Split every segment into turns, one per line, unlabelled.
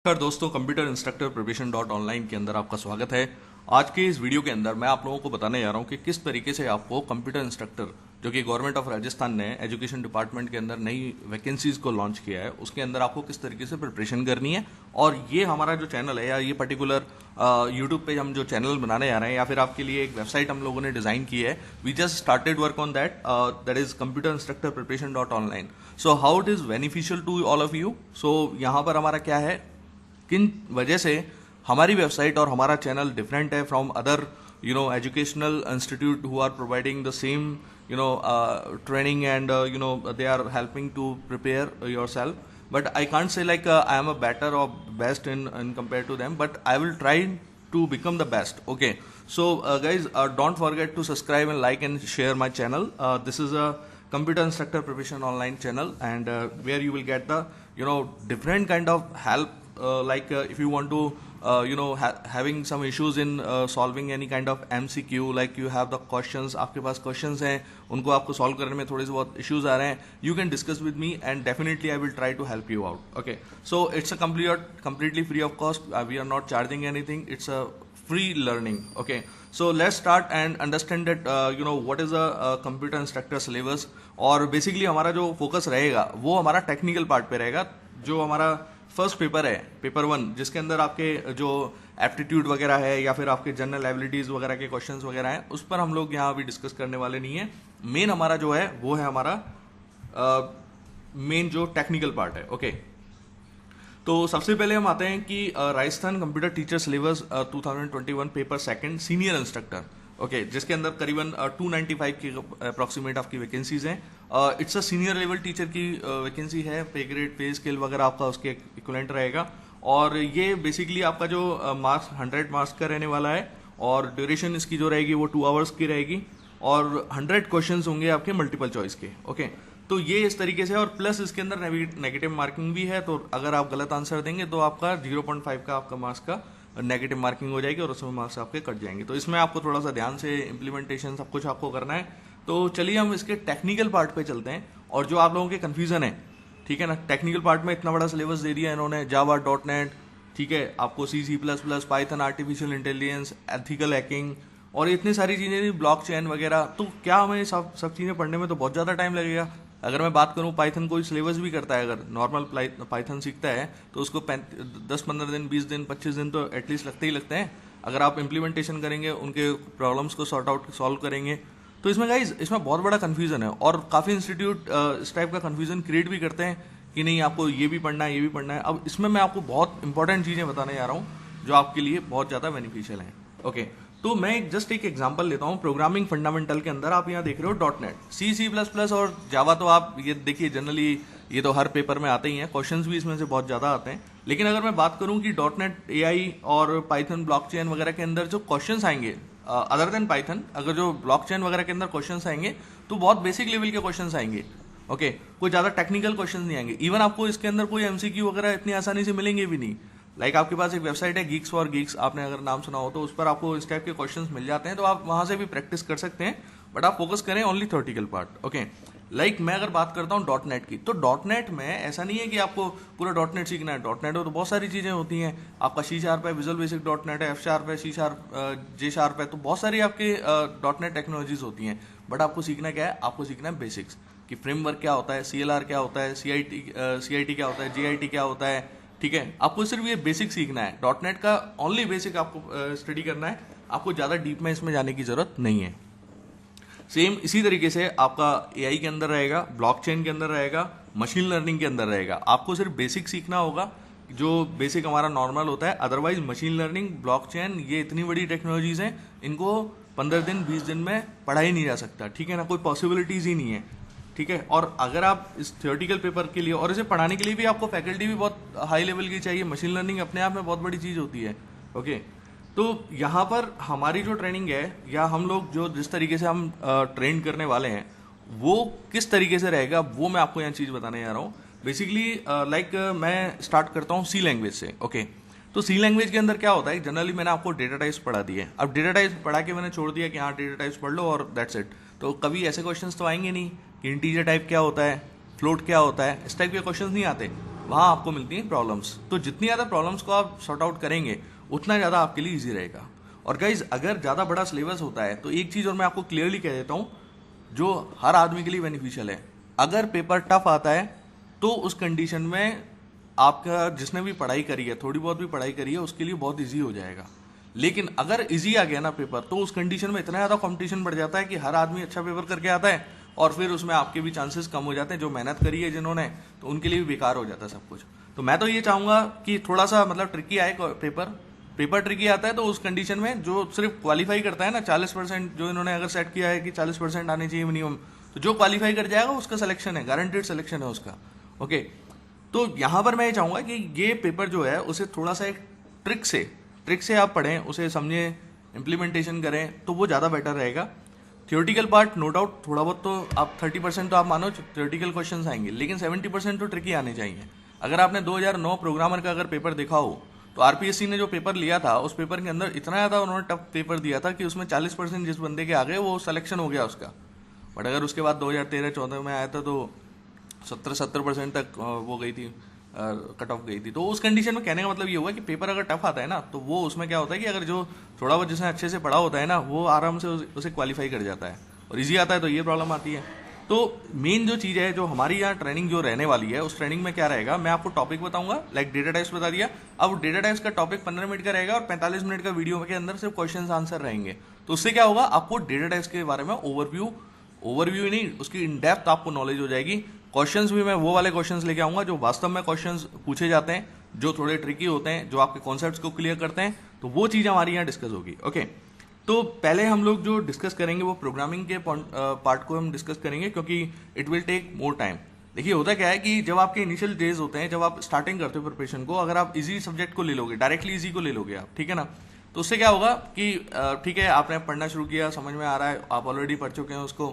नमस्कार दोस्तों, computer instructor preparation dot online के अंदर आपका स्वागत है। आज के इस वीडियो के अंदर मैं आप लोगों को बताने जा रहा हूं कि किस तरीके से आपको कंप्यूटर इंस्ट्रक्टर, जो कि गवर्नमेंट ऑफ राजस्थान ने एजुकेशन डिपार्टमेंट के अंदर नई वैकेंसीज को लॉन्च किया है, उसके अंदर आपको किस तरीके से प्रिपरेशन करनी है। और ये हमारा जो चैनल है या ये पर्टिकुलर यूट्यूब पे हम जो चैनल बनाने जा रहे हैं या फिर आपके लिए एक वेबसाइट हम लोगों ने डिजाइन की है, we just started work on that is computer instructor preparation dot online. So how it is beneficial to all of you. So यहाँ पर हमारा क्या है, किन वजह से हमारी वेबसाइट और हमारा चैनल डिफरेंट है from other educational institute who are providing the same training and they are helping to prepare yourself. But I can't say like I am a better और best in compare to them, but I will try to become the best. Okay, so guys, don't forget to subscribe and like and share my channel. This is a computer instructor preparation online channel, and where you will get the different kind of help, like if you want to having some issues in solving any kind of MCQ, like you have the questions, आपके पास questions हैं, उनको आपको solve करने में थोड़े से बहुत issues आ रहे हैं, you can discuss with me and definitely I will try to help you out. Okay, so it's a completely free of cost. We are not charging anything. It's a free learning. Okay, so let's start and understand that what is a computer instructor syllabus. और basically हमारा जो focus रहेगा वो हमारा technical part पे रहेगा। जो हमारा फर्स्ट पेपर है, पेपर 1, जिसके अंदर आपके जो एप्टीट्यूड वगैरह है या फिर आपके जनरल एबिलिटीज वगैरह के क्वेश्चंस वगैरह हैं, उस पर हम लोग यहाँ अभी डिस्कस करने वाले नहीं है। मेन हमारा जो है वो है हमारा मेन जो टेक्निकल पार्ट है। ओके, तो सबसे पहले हम आते हैं कि Rajasthan computer teacher syllabus 2021 paper 2 senior instructor. Okay, जिसके अंदर करीबन 295 की अप्रॉक्सीमेट आपकी वैकेंसीज हैं। It's a senior level teacher की वैकेंसी है। पे ग्रेड, पे स्केल वगैरह आपका उसके इक्विवेलेंट रहेगा। और ये बेसिकली आपका जो मार्क्स 100 मार्क्स का रहने वाला है, और ड्यूरेशन इसकी जो रहेगी वो 2 आवर्स की रहेगी, और 100 क्वेश्चन होंगे आपके मल्टीपल चॉइस के। ओके, तो ये इस तरीके से, और प्लस इसके अंदर नेगेटिव मार्किंग भी है। तो अगर आप गलत आंसर देंगे तो आपका 0.5 का आपका मार्क्स का नेगेटिव मार्किंग हो जाएगी और उसमें मार्क्स आपके कट जाएंगे। तो इसमें आपको थोड़ा सा ध्यान से इम्प्लीमेंटेशन सब कुछ आपको करना है। तो चलिए हम इसके टेक्निकल पार्ट पे चलते हैं। और जो आप लोगों के कंफ्यूजन है, ठीक है ना, टेक्निकल पार्ट में इतना बड़ा सिलेबस दे दिया इन्होंने, जावा, डॉट नेट, ठीक है, आपको C++, Python, artificial intelligence, ethical hacking और इतनी सारी चीजें, ब्लॉकचेन वगैरह। तो क्या हमें सब चीजें पढ़ने में तो बहुत ज्यादा टाइम लगेगा। अगर मैं बात करूं, पाइथन कोई सिलेबस भी करता है, अगर नॉर्मल पाइथन सीखता है तो उसको 10-15 दिन, 20 दिन, 25 दिन तो एटलीस्ट लगते ही लगते हैं। अगर आप इम्प्लीमेंटेशन करेंगे, उनके प्रॉब्लम्स को सॉल्व करेंगे, तो इसमें गाइज इसमें बहुत बड़ा कंफ्यूजन है। और काफ़ी इंस्टीट्यूट इस टाइप का कंफ्यूजन क्रिएट भी करते हैं कि नहीं आपको ये भी पढ़ना है, ये भी पढ़ना है। अब इसमें मैं आपको बहुत इंपॉर्टेंट चीज़ें बताने जा रहा हूँ जो आपके लिए बहुत ज़्यादा बेनिफिशियल हैं। ओके, तो मैं जस्ट एक एग्जांपल लेता हूँ। प्रोग्रामिंग फंडामेंटल के अंदर आप यहाँ देख रहे हो डॉट नेट, C++ और जावा। तो आप ये देखिए, जनरली ये तो हर पेपर में आते ही हैं, क्वेश्चंस भी इसमें से बहुत ज़्यादा आते हैं। लेकिन अगर मैं बात करूँ कि डॉट नेट, AI और पाइथन, ब्लॉकचेन वगैरह के अंदर जो क्वेश्चंस आएंगे, अदर देन पाइथन, अगर जो ब्लॉकचेन वगैरह के अंदर क्वेश्चंस आएंगे तो बहुत बेसिक लेवल के क्वेश्चंस आएंगे। ओके, कोई ज़्यादा टेक्निकल क्वेश्चन नहीं आएंगे। इवन आपको इसके अंदर कोई MCQ वगैरह इतनी आसानी से मिलेंगे भी नहीं। लाइक आपके पास एक वेबसाइट है Geeks for Geeks, आपने अगर नाम सुना हो, तो उस पर आपको इस टाइप के क्वेश्चंस मिल जाते हैं, तो आप वहां से भी प्रैक्टिस कर सकते हैं। बट आप फोकस करें only theoretical part. Okay, like मैं अगर बात करता हूँ डॉट नेट की, तो डॉट नेट में ऐसा नहीं है कि आपको पूरा डॉट नेट सीखना है। डॉट नेट में तो बहुत सारी चीजें होती हैं। आपका C# है, विजुअल बेसिक डॉट नेट है, F# है, C#, J# है, तो बहुत सारी आपके डॉट नेट टेक्नोलॉजीज होती हैं। बट आपको सीखना क्या है, आपको सीखना है बेसिक्स, कि फ्रेमवर्क क्या होता है, CLR क्या होता है, CIT क्या होता है, JIT क्या होता है। ठीक है, आपको सिर्फ ये बेसिक सीखना है। डॉट नेट का ओनली बेसिक आपको स्टडी करना है, आपको ज़्यादा डीप में इसमें जाने की जरूरत नहीं है। सेम इसी तरीके से आपका AI के अंदर रहेगा, ब्लॉकचेन के अंदर रहेगा, मशीन लर्निंग के अंदर रहेगा। आपको सिर्फ बेसिक सीखना होगा, जो बेसिक हमारा नॉर्मल होता है। अदरवाइज मशीन लर्निंग, ब्लॉकचेन, ये इतनी बड़ी टेक्नोलॉजीज हैं, इनको 15 दिन, 20 दिन में पढ़ा ही नहीं जा सकता। ठीक है ना, कोई पॉसिबिलिटीज ही नहीं है। ठीक है, और अगर आप इस थियोरेटिकल पेपर के लिए और इसे पढ़ाने के लिए भी आपको फैकल्टी भी बहुत हाई लेवल की चाहिए। मशीन लर्निंग अपने आप में बहुत बड़ी चीज़ होती है। ओके, तो यहाँ पर हमारी जो ट्रेनिंग है, या हम लोग जो जिस तरीके से हम ट्रेन करने वाले हैं, वो किस तरीके से रहेगा, वो मैं आपको यहाँ चीज़ बताने जा रहा हूँ। बेसिकली लाइक मैं स्टार्ट करता हूँ C लैंग्वेज से। ओके, तो C लैंग्वेज के अंदर क्या होता है, जनरली मैंने आपको डेटा टाइप्स पढ़ा दिए हैं। अब डेटा टाइप्स पढ़ा के मैंने छोड़ दिया कि हाँ डेटा टाइप्स पढ़ लो और दैट्स इट। तो कभी ऐसे क्वेश्चंस तो आएंगे नहीं कि इंटीजर टाइप क्या होता है, फ्लोट क्या होता है, इस टाइप के क्वेश्चंस नहीं आते। वहाँ आपको मिलती हैं प्रॉब्लम्स। तो जितनी ज़्यादा प्रॉब्लम्स को आप सॉर्ट आउट करेंगे उतना ज़्यादा आपके लिए ईजी रहेगा। और गाइज अगर ज़्यादा बड़ा सिलेबस होता है तो एक चीज़ और मैं आपको क्लियरली कह देता हूँ जो हर आदमी के लिए बेनिफिशियल है, अगर पेपर टफ आता है तो उस कंडीशन में आपका जिसने भी पढ़ाई करी है, थोड़ी बहुत भी पढ़ाई करी है, उसके लिए बहुत ईजी हो जाएगा। लेकिन अगर इजी आ गया ना पेपर तो उस कंडीशन में इतना ज़्यादा कंपटीशन बढ़ जाता है कि हर आदमी अच्छा पेपर करके आता है और फिर उसमें आपके भी चांसेस कम हो जाते हैं। जो मेहनत करी है जिन्होंने, तो उनके लिए भी बेकार हो जाता है सब कुछ। तो मैं तो ये चाहूँगा कि थोड़ा सा मतलब ट्रिकी आए पेपर ट्रिकी आता है तो उस कंडीशन में जो सिर्फ क्वालिफाई करता है ना 40%, जो इन्होंने अगर सेट किया है कि 40% आने चाहिए मिनिमम, तो जो क्वालिफाई कर जाएगा उसका सिलेक्शन है, गारंटेड सिलेक्शन है उसका। ओके, तो यहाँ पर मैं ये चाहूँगा कि ये पेपर जो है उसे थोड़ा सा एक ट्रिक से आप पढ़ें, उसे समझें, इम्प्लीमेंटेशन करें तो वो ज़्यादा बेटर रहेगा। थियोरटिकल पार्ट नो डाउट थोड़ा बहुत तो आप 30% तो आप मानो थियोरटिकल क्वेश्चंस आएंगे, लेकिन 70% तो ट्रिकी आने चाहिए। अगर आपने 2009 प्रोग्रामर का अगर पेपर देखा हो तो आरपीएससी ने जो पेपर लिया था उस पेपर के अंदर इतना ज़्यादा उन्होंने टफ पेपर दिया था कि उसमें 40% जिस बंदे के आ गए वो सिलेक्शन हो गया उसका। बट अगर उसके बाद 2013-14 में आया था तो 70% तक वो गई थी, कट ऑफ गई थी। तो उस कंडीशन में कहने का मतलब ये हुआ कि पेपर अगर टफ आता है ना तो वो उसमें क्या होता है कि अगर जो थोड़ा बहुत जिसने अच्छे से पढ़ा होता है ना वो आराम से उसे क्वालिफाई कर जाता है, और इजी आता है तो ये प्रॉब्लम आती है। तो मेन जो चीज़ है जो हमारी यहाँ ट्रेनिंग जो रहने वाली है उस ट्रेनिंग में क्या रहेगा, मैं आपको टॉपिक बताऊंगा, लाइक डेटा टाइप्स बता दिया। अब डेटा टाइप्स का टॉपिक 15 मिनट का रहेगा और 45 मिनट का वीडियो के अंदर सिर्फ क्वेश्चन आंसर रहेंगे। तो उससे क्या होगा, आपको डेटा टाइप्स के बारे में ओवरव्यू ही नहीं, उसकी इन डेप्थ आपको नॉलेज हो जाएगी। क्वेश्चंस भी मैं वो वाले क्वेश्चंस लेके आऊंगा जो वास्तव में क्वेश्चंस पूछे जाते हैं, जो थोड़े ट्रिकी होते हैं, जो आपके कॉन्सेप्ट्स को क्लियर करते हैं। तो वो चीज़ हमारी यहाँ डिस्कस होगी। ओके, तो पहले हम लोग जो डिस्कस करेंगे वो प्रोग्रामिंग के पार्ट को हम डिस्कस करेंगे, क्योंकि it will take more time. देखिए होता क्या है कि जब आपके इनिशियल डेज होते हैं, जब आप स्टार्टिंग करते हो प्रिपरेशन को, अगर आप इजी सब्जेक्ट को ले लोगे, डायरेक्टली इजी को ले लोगे आप, ठीक है ना, तो उससे क्या होगा कि ठीक है आपने पढ़ना शुरू किया, समझ में आ रहा है, आप ऑलरेडी पढ़ चुके हैं उसको,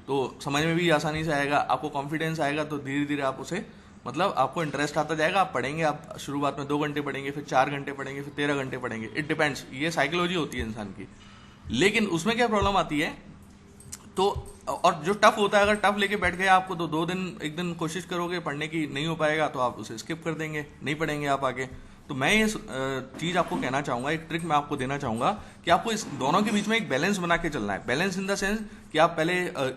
तो समझ में भी आसानी से आएगा, आपको कॉन्फिडेंस आएगा, तो धीरे धीरे आप उसे मतलब आपको इंटरेस्ट आता जाएगा। आप पढ़ेंगे, आप शुरुआत में 2 घंटे पढ़ेंगे, फिर 4 घंटे पढ़ेंगे, फिर 13 घंटे पढ़ेंगे, इट डिपेंड्स, ये साइकोलॉजी होती है इंसान की। लेकिन उसमें क्या प्रॉब्लम आती है, तो और जो टफ होता है, अगर टफ लेके बैठ गए आपको तो 2 दिन 1 दिन कोशिश करोगे पढ़ने की, नहीं हो पाएगा तो आप उसे स्किप कर देंगे, नहीं पढ़ेंगे आप आगे। तो मैं ये चीज़ आपको कहना चाहूँगा, एक ट्रिक मैं आपको देना चाहूँगा कि आपको इस दोनों के बीच में एक बैलेंस बना के चलना है। बैलेंस इन द सेंस कि आप पहले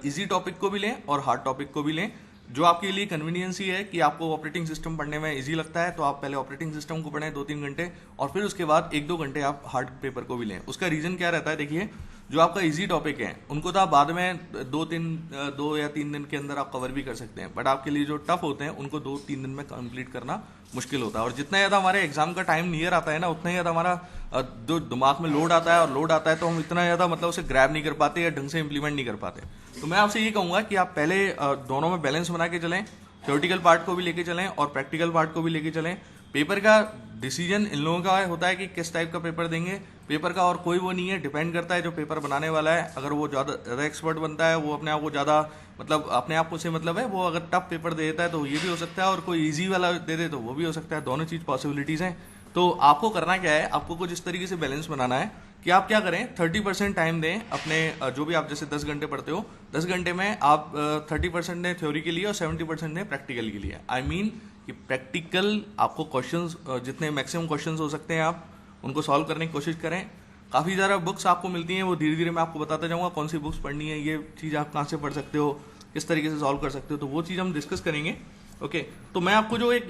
इजी टॉपिक को भी लें और हार्ड टॉपिक को भी लें। जो आपके लिए कन्वीनियंस ही है कि आपको ऑपरेटिंग सिस्टम पढ़ने में इजी लगता है तो आप पहले ऑपरेटिंग सिस्टम को पढ़ें 2-3 घंटे, और फिर उसके बाद 1-2 घंटे आप हार्ड पेपर को भी लें। उसका रीज़न क्या रहता है, देखिए जो आपका इजी टॉपिक है उनको तो आप बाद में 2 या 3 दिन के अंदर आप कवर भी कर सकते हैं, बट आपके लिए जो टफ होते हैं उनको 2-3 दिन में कंप्लीट करना मुश्किल होता है। और जितना ज़्यादा हमारे एग्जाम का टाइम नियर आता है ना, उतना ही ज़्यादा हमारा जो दिमाग में लोड आता है, और लोड आता है तो हम इतना ज़्यादा मतलब उसे ग्रैब नहीं कर पाते या ढंग से इंप्लीमेंट नहीं कर पाते। तो मैं आपसे ये कहूँगा कि आप पहले दोनों में बैलेंस बना के चलें, थ्योरेटिकल पार्ट को भी लेके चलें और प्रैक्टिकल पार्ट को भी लेके चलें। पेपर का डिसीजन इन लोगों का होता है कि किस टाइप का पेपर देंगे। पेपर का और कोई वो नहीं है, डिपेंड करता है जो पेपर बनाने वाला है। अगर वो ज़्यादा एक्सपर्ट बनता है, वो अपने आप को ज़्यादा मतलब अपने आप को से मतलब है, वो अगर टफ पेपर दे देता है तो ये भी हो सकता है, और कोई ईजी वाला दे दे तो वो भी हो सकता है। दोनों चीज़ पॉसिबिलिटीज़ हैं। तो आपको करना क्या है, आपको कुछ इस तरीके से बैलेंस बनाना है कि आप क्या करें, 30% टाइम दें अपने जो भी आप जैसे 10 घंटे पढ़ते हो, 10 घंटे में आप 30% दें थ्योरी के लिए और 70% दें प्रैक्टिकल के लिए। आई मीन कि प्रैक्टिकल आपको क्वेश्चंस जितने मैक्सिमम क्वेश्चंस हो सकते हैं आप उनको सॉल्व करने की कोशिश करें। काफ़ी ज़्यादा बुक्स आपको मिलती हैं, वो धीरे धीरे मैं आपको बताता जाऊँगा कौन सी बुक्स पढ़नी है, ये चीज़ आप कहाँ से पढ़ सकते हो, किस तरीके से सॉल्व कर सकते हो, तो वो चीज़ हम डिस्कस करेंगे। ओके, तो मैं आपको जो एक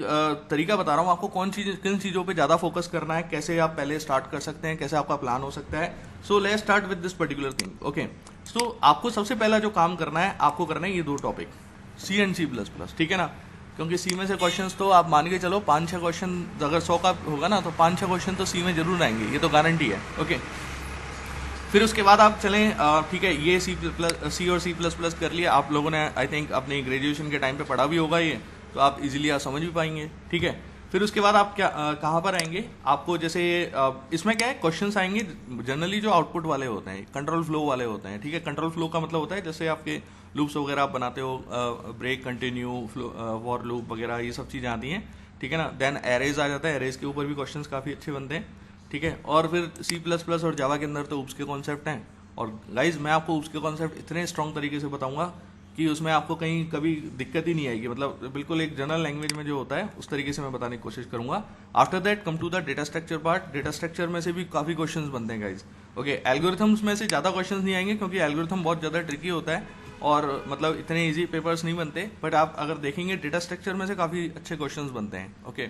तरीका बता रहा हूँ, आपको किन चीज़ों पे ज़्यादा फोकस करना है, कैसे आप पहले स्टार्ट कर सकते हैं, कैसे आपका प्लान हो सकता है। So let's start with this particular thing. Okay, so आपको सबसे पहला जो काम करना है, आपको करना है ये 2 टॉपिक, C एंड C++, ठीक है ना, क्योंकि सी में से क्वेश्चंस तो आप मान के चलो 5-6 क्वेश्चन, अगर 100 का होगा ना तो 5-6 क्वेश्चन तो सी में जरूर आएंगे, ये तो गारंटी है। ओके, फिर उसके बाद आप चलें, ठीक है, ये सी और C++ कर लिया आप लोगों ने, आई थिंक अपने ग्रेजुएशन के टाइम पे पढ़ा भी होगा ये, तो आप इजीली आप समझ भी पाएंगे, ठीक है। फिर उसके बाद आप क्या कहाँ पर आएंगे, आपको जैसे इसमें क्या है, क्वेश्चंस आएंगे जनरली जो आउटपुट वाले होते हैं, कंट्रोल फ्लो वाले होते हैं, ठीक है। कंट्रोल फ्लो का मतलब होता है जैसे आपके लूप्स वगैरह आप बनाते हो, ब्रेक, कंटिन्यू, फॉर लूप वगैरह, ये सब चीज़ें आती हैं, ठीक है ना। देन एरेज आ जाता है, एरेज के ऊपर भी क्वेश्चंस काफ़ी अच्छे बनते हैं, ठीक है। और फिर C++ और जावा के अंदर तो ऊप्स के कॉन्सेप्ट हैं, और गाइज मैं आपको ऊप्स के कॉन्सेप्ट इतने स्ट्रॉन्ग तरीके से बताऊंगा कि उसमें आपको कहीं कभी दिक्कत ही नहीं आएगी, मतलब बिल्कुल एक जनरल लैंग्वेज में जो होता है उस तरीके से मैं बताने की कोशिश करूंगा। After that come to the data structure part. Data structure में से भी काफी क्वेश्चंस बनते हैं गाइज। ओके, एल्गोरिथम्स में से ज्यादा क्वेश्चंस नहीं आएंगे क्योंकि एल्गोरिथम बहुत ज्यादा ट्रिकी होता है और मतलब इतने इजी पेपर्स नहीं बनते, बट आप अगर देखेंगे डेटा स्ट्रक्चर में से काफी अच्छे क्वेश्चंस बनते हैं। ओके,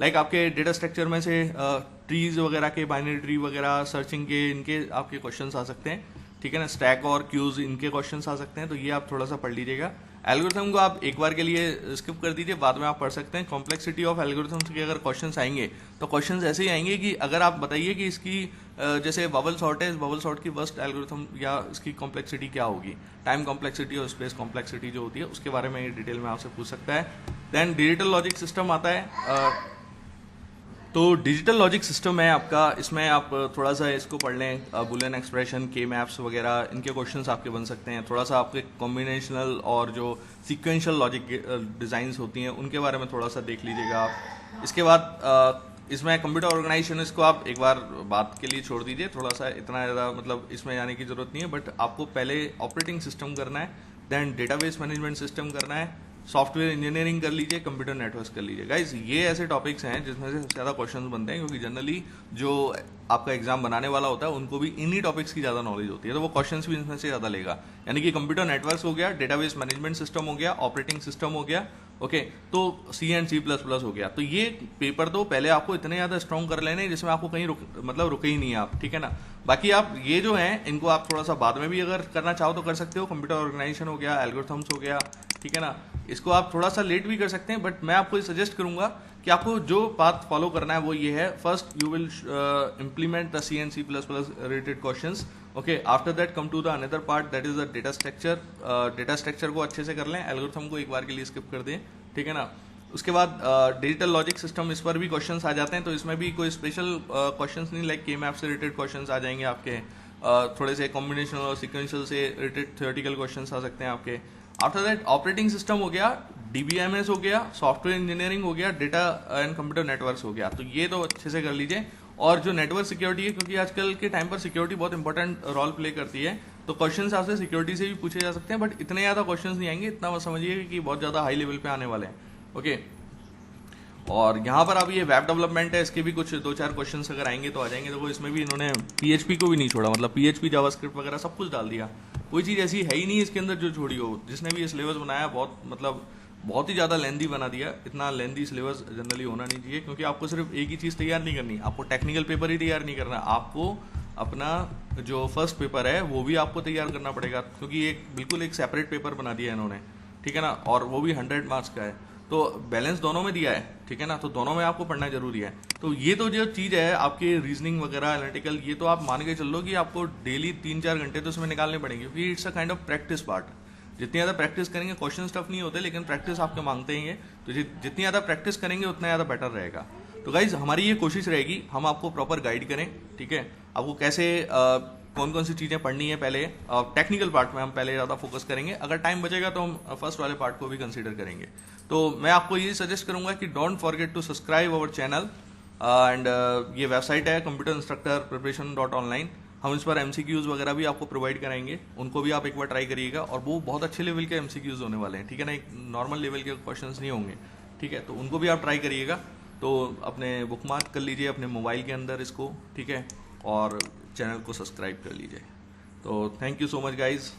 लाइक आपके डेटा स्ट्रक्चर में से ट्रीज वगैरह के, बाइनरी ट्री वगैरह, सर्चिंग के, इनके आपके क्वेश्चंस आ सकते हैं, ठीक है ना। स्टैक और क्यूज, इनके क्वेश्चंस आ सकते हैं, तो ये आप थोड़ा सा पढ़ लीजिएगा। एल्गोरिथम को आप एक बार के लिए स्किप कर दीजिए, बाद में आप पढ़ सकते हैं। कॉम्प्लेक्सिटी ऑफ एल्गोरिथम्स के अगर क्वेश्चंस आएंगे तो क्वेश्चंस ऐसे ही आएंगे कि अगर आप बताइए कि इसकी जैसे बबल सॉर्ट है, बबल सॉर्ट की वर्स्ट एल्गोरिथम या इसकी कॉम्प्लेक्सिटी क्या होगी, टाइम कॉम्प्लेक्सिटी और स्पेस कॉम्प्लेक्सिटी जो होती है उसके बारे में डिटेल में आपसे पूछ सकता है। देन डिजिटल लॉजिक सिस्टम आता है। तो डिजिटल लॉजिक सिस्टम है आपका, इसमें आप थोड़ा सा इसको पढ़ लें, बुलियन एक्सप्रेशन, के मैप्स वगैरह, इनके क्वेश्चंस आपके बन सकते हैं। थोड़ा सा आपके कॉम्बिनेशनल और जो सीक्वेंशियल लॉजिक डिजाइंस होती हैं उनके बारे में थोड़ा सा देख लीजिएगा आप। इसके बाद इसमें कंप्यूटर ऑर्गेनाइजेशन, इसको आप एक बार बात के लिए छोड़ दीजिए, थोड़ा सा इतना ज़्यादा मतलब इसमें जाने की जरूरत नहीं है, बट आपको पहले ऑपरेटिंग सिस्टम करना है, देन डेटाबेस मैनेजमेंट सिस्टम करना है, सॉफ्टवेयर इंजीनियरिंग कर लीजिए, कंप्यूटर नेटवर्क्स कर लीजिए। गाइज ये ऐसे टॉपिक्स हैं जिसमें से सबसे ज़्यादा क्वेश्चंस बनते हैं, क्योंकि जनरली जो आपका एग्जाम बनाने वाला होता है उनको भी इन्हीं टॉपिक्स की ज़्यादा नॉलेज होती है, तो वो क्वेश्चंस भी इनमें से ज़्यादा लेगा। यानी कि कंप्यूटर नेटवर्क्स हो गया, डेटाबेस मैनेजमेंट सिस्टम हो गया, ऑपरेटिंग सिस्टम हो गया, ओके, तो सी एंड सी प्लस प्लस हो गया। तो ये पेपर तो पहले आपको इतने ज़्यादा स्ट्रॉन्ग कर लेने जिसमें आपको कहीं रुके ही नहीं आप, ठीक है ना। बाकी आप ये जो हैं इनको आप थोड़ा सा बाद में भी अगर करना चाहो तो कर सकते हो। कंप्यूटर ऑर्गेनाइजेशन हो गया, एल्गोरिथम्स हो गया, ठीक है ना। इसको आप थोड़ा सा लेट भी कर सकते हैं, बट मैं आपको सजेस्ट करूंगा कि आपको जो पाथ फॉलो करना है वो ये है। First you will implement the C and C plus plus related questions. Okay, after that come to the another part, that is the data structure. Data structure को अच्छे से कर लें, एल्गोरिथम को एक बार के लिए स्किप कर दें, ठीक है ना। उसके बाद डिजिटल लॉजिक सिस्टम, इस पर भी क्वेश्चंस आ जाते हैं, तो इसमें भी कोई स्पेशल क्वेश्चंस नहीं, लाइक के मैप से रिलेटेड क्वेश्चंस आ जाएंगे आपके, थोड़े से कॉम्बिनेशन और सिक्वेंशियल से रिलेटेड थ्योरेटिकल क्वेश्चंस आ सकते हैं आपके। आफ्टर दैट ऑपरेटिंग सिस्टम हो गया, डीबीएमएस हो गया, सॉफ्टवेयर इंजीनियरिंग हो गया, डेटा एंड कंप्यूटर नेटवर्क्स हो गया, तो ये तो अच्छे से कर लीजिए। और जो नेटवर्क सिक्योरिटी है, क्योंकि आजकल के टाइम पर सिक्योरिटी बहुत इंपॉर्टेंट रोल प्ले करती है, तो क्वेश्चंस आपसे सिक्योरिटी से भी पूछे जा सकते हैं, बट इतने ज़्यादा क्वेश्चंस नहीं आएंगे, इतना समझिए कि बहुत ज़्यादा हाई लेवल पे आने वाले हैं। ओके, और यहाँ पर अब ये वेब डेवलपमेंट है, इसके भी कुछ 2-4 क्वेश्चंस अगर आएंगे तो आ जाएंगे। देखो इसमें भी इन्होंने पीएचपी को भी नहीं छोड़ा, मतलब पीएचपी, जावास्क्रिप्ट वगैरह सब कुछ डाल दिया। कोई चीज़ ऐसी है ही नहीं इसके अंदर जो छोड़ी हो। जिसने भी ये सिलेबस बनाया बहुत मतलब बहुत ही ज़्यादा लेंदी बना दिया। इतना लेंदी सिलेबस जनरली होना नहीं चाहिए, क्योंकि आपको सिर्फ एक ही चीज़ तैयार नहीं करनी, आपको टेक्निकल पेपर ही तैयार नहीं करना, आपको अपना जो फर्स्ट पेपर है वो भी आपको तैयार करना पड़ेगा, क्योंकि एक बिल्कुल एक सेपरेट पेपर बना दिया इन्होंने, ठीक है ना, और वो भी 100 मार्क्स का है, तो बैलेंस दोनों में दिया है, ठीक है ना, तो दोनों में आपको पढ़ना जरूरी है। तो ये तो जो चीज़ है आपकी रीजनिंग वगैरह, एनालिटिकल, ये तो आप मान के चल लो कि आपको डेली 3-4 घंटे तो उसमें निकालने पड़ेंगे, क्योंकि it's a kind of practice part. जितनी ज़्यादा प्रैक्टिस करेंगे, क्वेश्चन टफ नहीं होते लेकिन प्रैक्टिस आपके मांगते ही है, तो जितनी ज़्यादा प्रैक्टिस करेंगे उतना ज़्यादा बेटर रहेगा। तो गाइज हमारी ये कोशिश रहेगी हम आपको प्रॉपर गाइड करें, ठीक है, आपको कैसे कौन कौन सी चीज़ें पढ़नी है। पहले टेक्निकल पार्ट में हम पहले ज़्यादा फोकस करेंगे, अगर टाइम बचेगा तो हम फर्स्ट वाले पार्ट को भी कंसीडर करेंगे। तो मैं आपको ये सजेस्ट करूंगा कि don't forget to subscribe our channel, and ये वेबसाइट है कंप्यूटर इंस्ट्रक्टर प्रिपरेशन .online। हम इस पर MCQs वगैरह भी आपको प्रोवाइड कराएंगे, उनको भी आप एक बार ट्राई करिएगा, और वो बहुत अच्छे लेवल के MCQs होने वाले हैं, ठीक है ना, एक नॉर्मल लेवल के क्वेश्चंस नहीं होंगे, ठीक है, तो उनको भी आप ट्राई करिएगा। तो अपने बुकमार्क कर लीजिए अपने मोबाइल के अंदर इसको, ठीक है, और चैनल को सब्सक्राइब कर लीजिए। तो thank you so much guys.